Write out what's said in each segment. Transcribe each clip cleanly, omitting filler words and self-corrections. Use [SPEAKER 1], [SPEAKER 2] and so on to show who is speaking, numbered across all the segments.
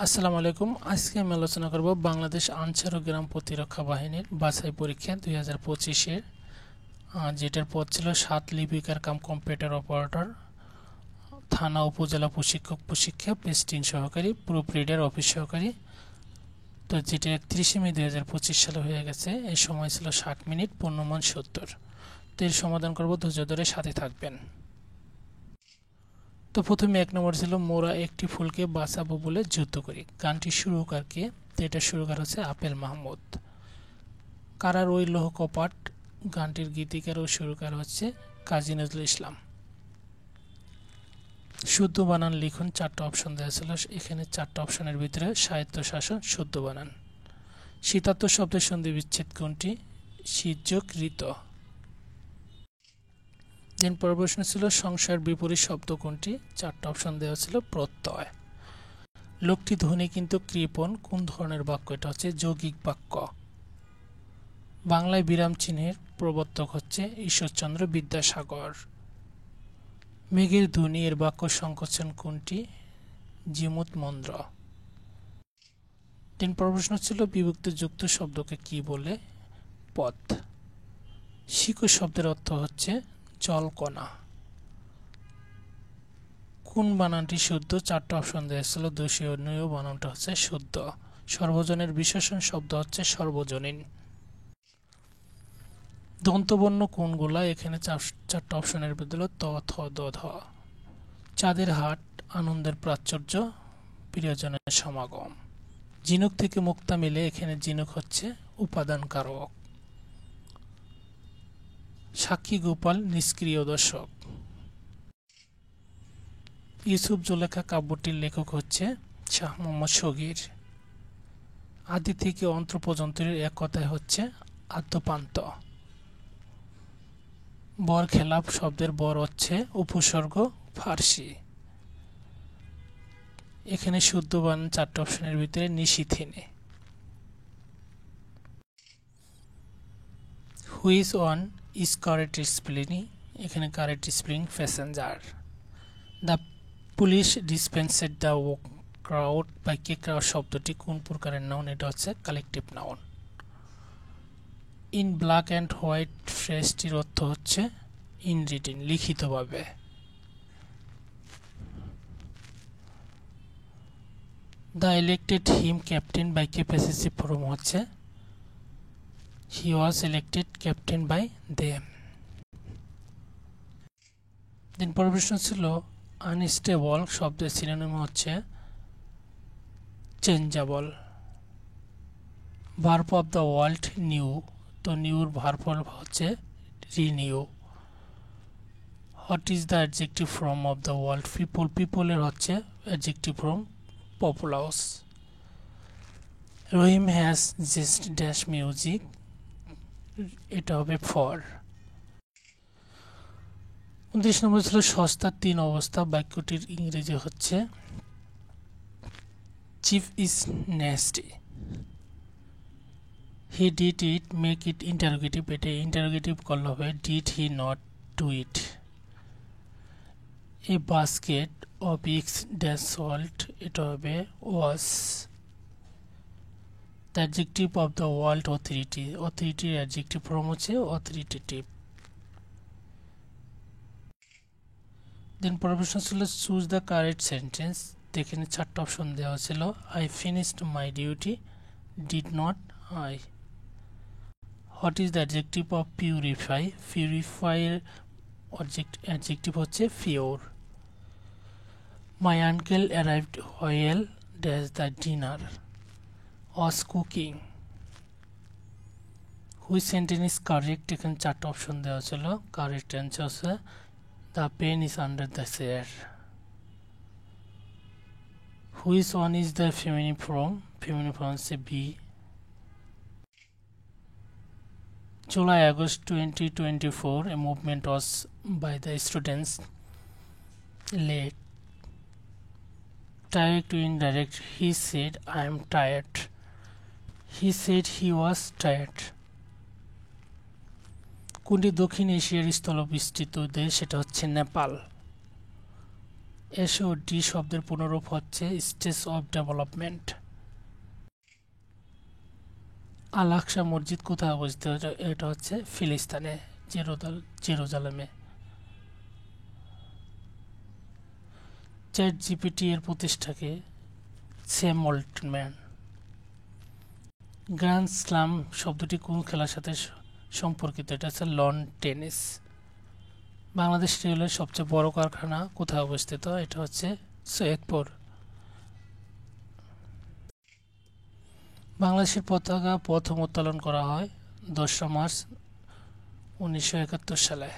[SPEAKER 1] আসসালামু আলাইকুম। আজকে আমি আলোচনা করব বাংলাদেশ আনসার ও গ্রাম প্রতিরক্ষা বাহিনীর বাছাই পরীক্ষা 2025-এর, যেটার পদ ছিল 7 লিপিকার কাম কম্পিউটার অপারেটর, থানা উপজেলা প্রশিক্ষক, পেস্টিং সহকারী, প্রুফ রিডার, অফিস সহকারী। তো যেটা 31 মে 2025 সালে হয়ে গেছে। এই সময় ছিল 60 মিনিট, পূর্ণমান 70। তো এর সমাধান করব, ধৈর্য ধরে সাথে থাকবেন। তো প্রথমে 1 নম্বর ছিল মোরা একটি ফুলকে বাঁচাবো বলে যুদ্ধ করি। গানটি সুরকার কে? তো এটা সুরকার হচ্ছে আপেল মাহমুদ। কারার ওই লৌহ কপাট গানটির গীতিকার ও সুরকার হচ্ছে কাজী নজরুল ইসলাম। শুদ্ধ বানান লিখুন। 4টা অপশন দেওয়া ছিল, এখানে 4টা অপশনের ভিতরে স্বায়ত্তশাসন, শুদ্ধ বানান। শীতার্থ শব্দের সন্ধি বিচ্ছেদ কোনটি? শীতযোগ ঋত। দিন পর প্রশ্ন ছিল সংশয়ের বিপরীত শব্দ কোনটি? 4টা অপশন দেওয়া ছিল প্রত্যয়। লোকটি ধনী কিন্তু কৃপণ কোন ধরনের বাক্য? এটা হচ্ছে যৌগিক বাক্য। বাংলায় বিরাম চিহ্নের প্রবর্তক হচ্ছে ঈশ্বরচন্দ্র বিদ্যাসাগর। মেঘের ধ্বনি এর বাক্য সংকোচন কোনটি? জিমুত মন্দ্র। 3 প্রশ্ন ছিল বিভক্তি যুক্ত শব্দকে কি বলে? পথ। শিকড় শব্দের অর্থ হচ্ছে জলকণা। কোন বানানটি শুদ্ধ? 4টা অপশন দিয়েছিল, দোষীয় বানানটা হচ্ছে শুদ্ধ। সর্বজনের বিশেষণ শব্দ হচ্ছে সর্বজনীন। দন্তবর্ণ কোনগুলা? এখানে 4টা অপশনের ভিতরে ত, থ, দ, ধ। চাঁদের হাট আনন্দের প্রাচুর্য, প্রিয়জনের সমাগম। ঝিনুক থেকে মুক্তা মিলে, এখানে ঝিনুক হচ্ছে উপাদান কারক। সাক্ষী গোপাল নিষ্ক্রিয় দর্শক। ইউসুফ জুলেখা কাব্যটির লেখক হচ্ছে শাহ মোহাম্মদ শগীর। আদি থেকে অন্ত পর্যন্ত এক কথায় হচ্ছে আদ্যপান্ত। বর খেলাপ শব্দের বর হচ্ছে উপসর্গ, ফার্সি। এখানে শুদ্ধ বানান 4টা অপশনের ভিতরে নিশিথিনে। Which one is correct spelling? এখানে correct spelling passenger. The police dispensed the crowd বাক্যে ক্রাউড শব্দটি কোন প্রকারের নাউন? এটা হচ্ছে collective noun. In black and white ফ্রেজটির অর্থ হচ্ছে ইন রিটিন, লিখিতভাবে। দ্য ইলেক্টেড হিম ক্যাপ্টেন বাক্যে প্যাসিভ ফর্ম হচ্ছে he was elected captain by them. দিন পরের প্রশ্ন ছিল আনস্টেবল শব্দের সিনোনিম হচ্ছে changeable. Verb of the world new, তো নিউর ভার্ব হচ্ছে renew. What is the adjective form of the world people? পিপলের হচ্ছে adjective form populous. Rahim has just dash music, এটা হবে ফর। 29 নম্বর ছিল সস্তার 3 অবস্থা বাক্যটির ইংরেজি হচ্ছে chief is nasty. He did it, make it interrogative, এটা ইন্টারোগেটিভ করলে হবে did he not do it. A basket of x dash salt, এটা হবে was. The adjective of the world authority, অথরিটির অ্যাডজেক্টিভ ফর্ম হচ্ছে অথরিটেটিভ। দেন পরের প্রশ্ন ছিল চুজ দ্য কারেক্ট সেন্টেন্স। এখানে 4টা অপশন দেওয়া ছিল, I finished my duty, did not I. What is the adjective of purify? Purify এর অ্যাডজেক্টিভ হচ্ছে pure. My uncle arrived while dash the dinner, was cooking. Which sentence is correct? এখানে 4টা option দেওয়া ছিল, correct answer হচ্ছে the pen is under the chair. Which one is the feminine form? Feminine form হচ্ছে B. July August 2024, a movement was by the students led. Direct to indirect, he said I am tired, he said he was tired. কোনটি দক্ষিণ এশিয়ার স্থলবেষ্টিত দেশ? সেটা হচ্ছে Nepal. S ও D শব্দের পুনরূপ হচ্ছে stage of development. আল আকসা মসজিদ কোথায় অবস্থিত? এটা হচ্ছে ফিলিস্তিনে, জেরুজালেমে। চ্যাট জিপিটি এর প্রতিষ্ঠাকে স্যাম অল্টম্যান। গ্র্যান্ড স্লাম শব্দটি কোন খেলার সাথে সম্পর্কিত? এটা হচ্ছে লন টেনিস। বাংলাদেশ রেলের সবচেয়ে বড় কারখানা কোথায় অবস্থিত? এটা হচ্ছে সৈয়দপুর। বাংলাদেশের পতাকা প্রথম উত্তোলন করা হয় 10 মার্চ 1971 সালে।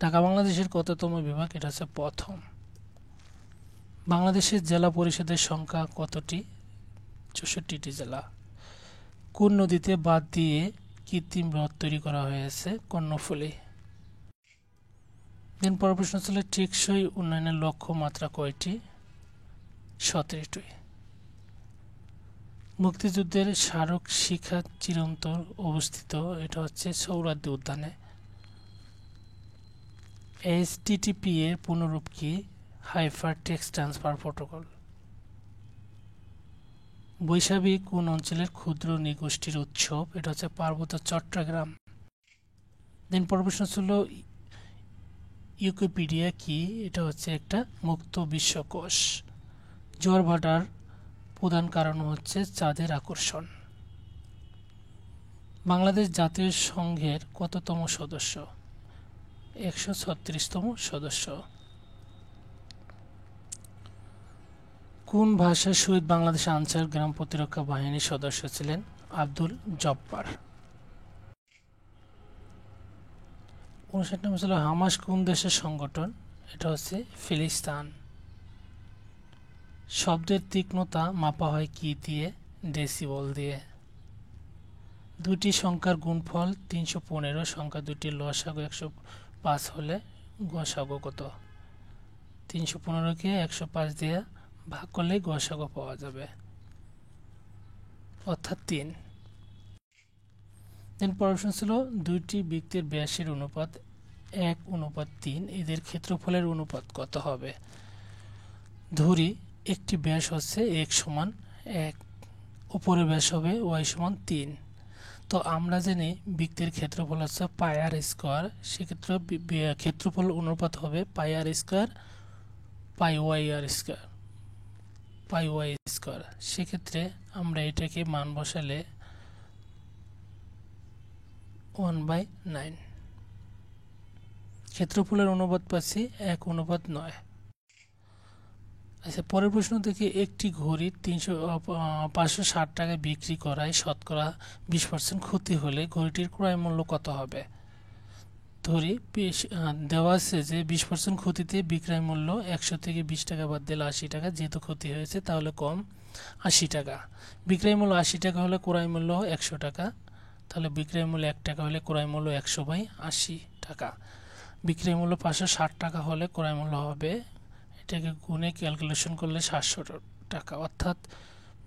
[SPEAKER 1] ঢাকা বাংলাদেশের কততম বিভাগ? এটা হচ্ছে প্রথম। বাংলাদেশের জেলা পরিষদের সংখ্যা কতটি? 64টি জেলা। কোন নদীতে বাঁধ দিয়ে কৃত্রিম হ্রদ তৈরি করা হয়েছে? কর্ণফুলী। দিন পর প্রশ্ন ছিল টেকসই উন্নয়নের লক্ষ্যমাত্রা কয়টি? 17টি। মুক্তিযুদ্ধের স্মারক শিখা চিরন্তর অবস্থিত, এটা হচ্ছে সৌরাদ্দি উদ্যানে। এইচটিটিপি এর পুনরূপ কি? Hyper text transfer protocol. Baisakhi কোন অঞ্চলের ক্ষুদ্র নৃগোষ্ঠীর উৎসব? এটা হচ্ছে পার্বত্য চট্টগ্রাম। দিন পর প্রশ্ন ছিল উইকিপিডিয়া কি? এটা হচ্ছে একটা মুক্ত বিশ্বকোষ। জোয়ার ভাটার প্রধান কারণ হচ্ছে চাঁদের আকর্ষণ। বাংলাদেশ জাতীয় সংঘের কততম সদস্য? 136তম সদস্য। কোন ভাষার শহীদ বাংলাদেশ আনসার গ্রাম প্রতিরক্ষা বাহিনীর সদস্য ছিলেন? আব্দুল জব্বার। 59 নম্বর ছিল হামাস কোন দেশের সংগঠন? এটা হচ্ছে ফিলিস্তিন। শব্দের তীক্ষ্ণতা মাপা হয় কি দিয়ে? ডেসিবল দিয়ে। দুটি সংখ্যার গুণফল 315, সংখ্যা দুটির লসাগু 105 হলে গসাগু কত? 315কে 105 দিয়ে ভাগ করলে গসাগু পাওয়া যাবে, অর্থাৎ 3। দেন প্রশ্ন ছিল দুইটি বৃত্তের ব্যাসের অনুপাত 1:3, এদের ক্ষেত্রফলের অনুপাত কত হবে? ধরি একটি ব্যাস হচ্ছে x সমান 1, উপরের ব্যাস হবে y সমান 3। তো আমরা জানি বৃত্তের ক্ষেত্রফল হচ্ছে পাই আর স্কোয়ার, সেক্ষেত্রে ক্ষেত্রফল অনুপাত হবে পাই আর স্কোয়ার পাই ওয়াই স্কোয়ার। সেক্ষেত্রে আমরা এটাকে মান বসালে 1/9। ক্ষেত্রফলের অনুপাত পাচ্ছি 1:9। আচ্ছা, পরের প্রশ্ন থেকে একটি ঘড়ি 560 টাকায় বিক্রি করায় শতকরা 20% ক্ষতি হলে ঘড়িটির ক্রয় মূল্য কত হবে? ধরি দেওয়া আছে যে 20% ক্ষতিতে বিক্রয় মূল্য 100 থেকে 20 টাকা বাদ দিলে 80 টাকা, যেহেতু ক্ষতি হয়েছে তাহলে কম 80 টাকা। বিক্রয় মূল্য 80 টাকা হলে ক্রয় মূল্য 100 টাকা, তাহলে বিক্রয় মূল্য 1 টাকা হলে ক্রয় মূল্য 100/80 টাকা। বিক্রয় মূল্য 560 টাকা হলে ক্রয় মূল্য হবে, এটাকে গুণে ক্যালকুলেশন করলে 700 টাকা, অর্থাৎ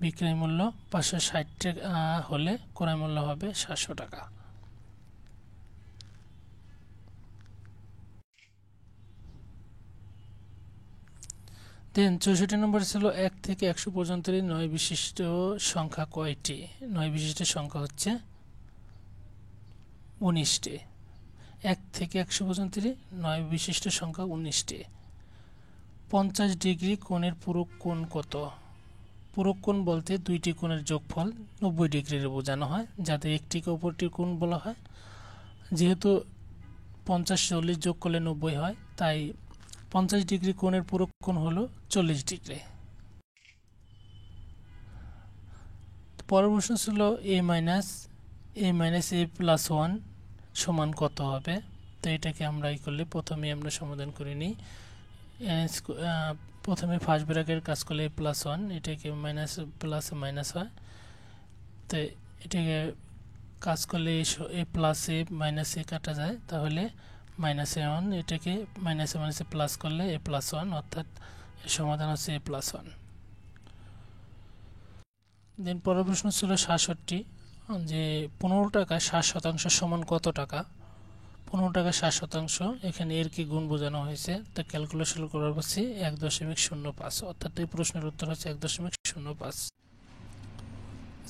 [SPEAKER 1] বিক্রয় মূল্য 560 টাকা হলে ক্রয় মূল্য হবে 700 টাকা। দেন 64 নম্বর ছিল 1 থেকে 100 পর্যন্ত 9 বিশিষ্ট সংখ্যা কয়টি? 9 বিশিষ্ট সংখ্যা হচ্ছে 19টি। 1 থেকে 100 পর্যন্ত 9 বিশিষ্ট সংখ্যা 19টি। 50 ডিগ্রি কোণের পূরক কোণ কত? পূরক কোণ বলতে দুইটি কোণের যোগফল 90 ডিগ্রির বোঝানো হয়, যাতে একটিকে অপরটির কোণ বলা হয়। যেহেতু 50-40 যোগ করলে 90 হয়, তাই 50 ডিগ্রি কোণের পূরক কোণ হলো 40 ডিগ্রি। পরের প্রশ্ন ছিল a-a+1 সমান কত হবে? তো এটাকে আমরা করলে প্রথমে আমরা সমাধান করে নিই। প্রথমে ফার্স্ট ব্র্যাকেটের কাজ করলে a+1, এটাকে মাইনাস প্লাস মাইনাস হয়, তো এটাকে কাজ করলে a+a কাটা যায়, তাহলে -a1, এটাকে মাইনাসে প্লাস করলে a+1, অর্থাৎ এর সমাধান হচ্ছে a+1। দেন পরের প্রশ্ন ছিল 67, যে 15 টাকা 60% সমান কত টাকা? 15 টাকা 60 শতাংশ। এখানে এর কি গুণ বোঝানো হয়েছে, তা ক্যালকুলেশন করার পাচ্ছি 1.05, অর্থাৎ এই প্রশ্নের উত্তর হচ্ছে 1.05।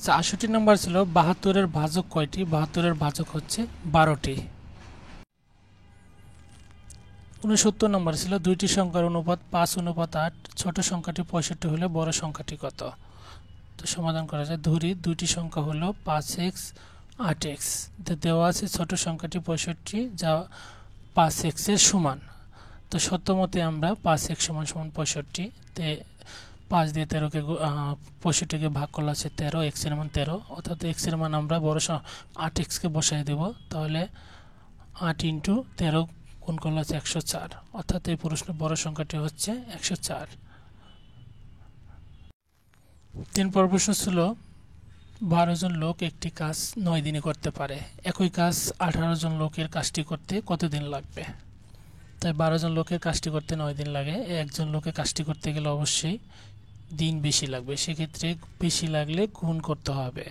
[SPEAKER 1] 68 নম্বর ছিল 72-এর ভাজক কয়টি? 72-এর ভাজক হচ্ছে 12টি। 69 নম্বর ছিল দুইটি সংখ্যার অনুপাত 5:8, ছোট সংখ্যাটি 65 হলে বড় সংখ্যাটি কত? তো সমাধান করা যায়। ধরি দুইটি সংখ্যা হলো 5x 8x, দেওয়া আছে ছোট সংখ্যাটি 65 যা 5x এর সমান। তো সত্যমতে আমরা 5x = 65, তে 5 দিয়ে 13কে 65কে ভাগ করলে আছে 13, x এর মান 13, অর্থাৎ x এর মান আমরা বড় 8x কে বসাই দেব। তাহলে 8 × 13 গুণ করলে আছে 104, অর্থাৎ এই প্রশ্নের বড় সংখ্যাটি হচ্ছে 104। 3 নম্বর প্রশ্ন ছিল 12 জন লোক একটি কাজ 9 দিনে করতে পারে, একই কাজ 18 জন লোকের কাজটি করতে কতদিন লাগবে? তাই 12 জন লোকের কাজটি করতে 9 দিন লাগে, একজন লোকের কাজটি করতে গেলে অবশ্যই দিন বেশি লাগবে, সেক্ষেত্রে বেশি লাগলে গুণ করতে হবে।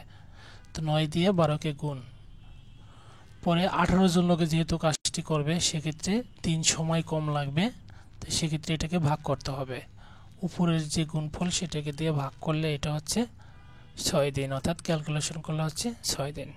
[SPEAKER 1] তো 9 দিয়ে 12কে গুণ, পরে 18 জন লোকে যেহেতু কাজটি করবে সেক্ষেত্রে দিন সময় কম লাগবে, তো সেক্ষেত্রে এটাকে ভাগ করতে হবে। উপরের যে গুণফল সেটাকে দিয়ে ভাগ করলে এটা হচ্ছে 6 দিন, অর্থাৎ ক্যালকুলেশন করলে হচ্ছে 6 দিন।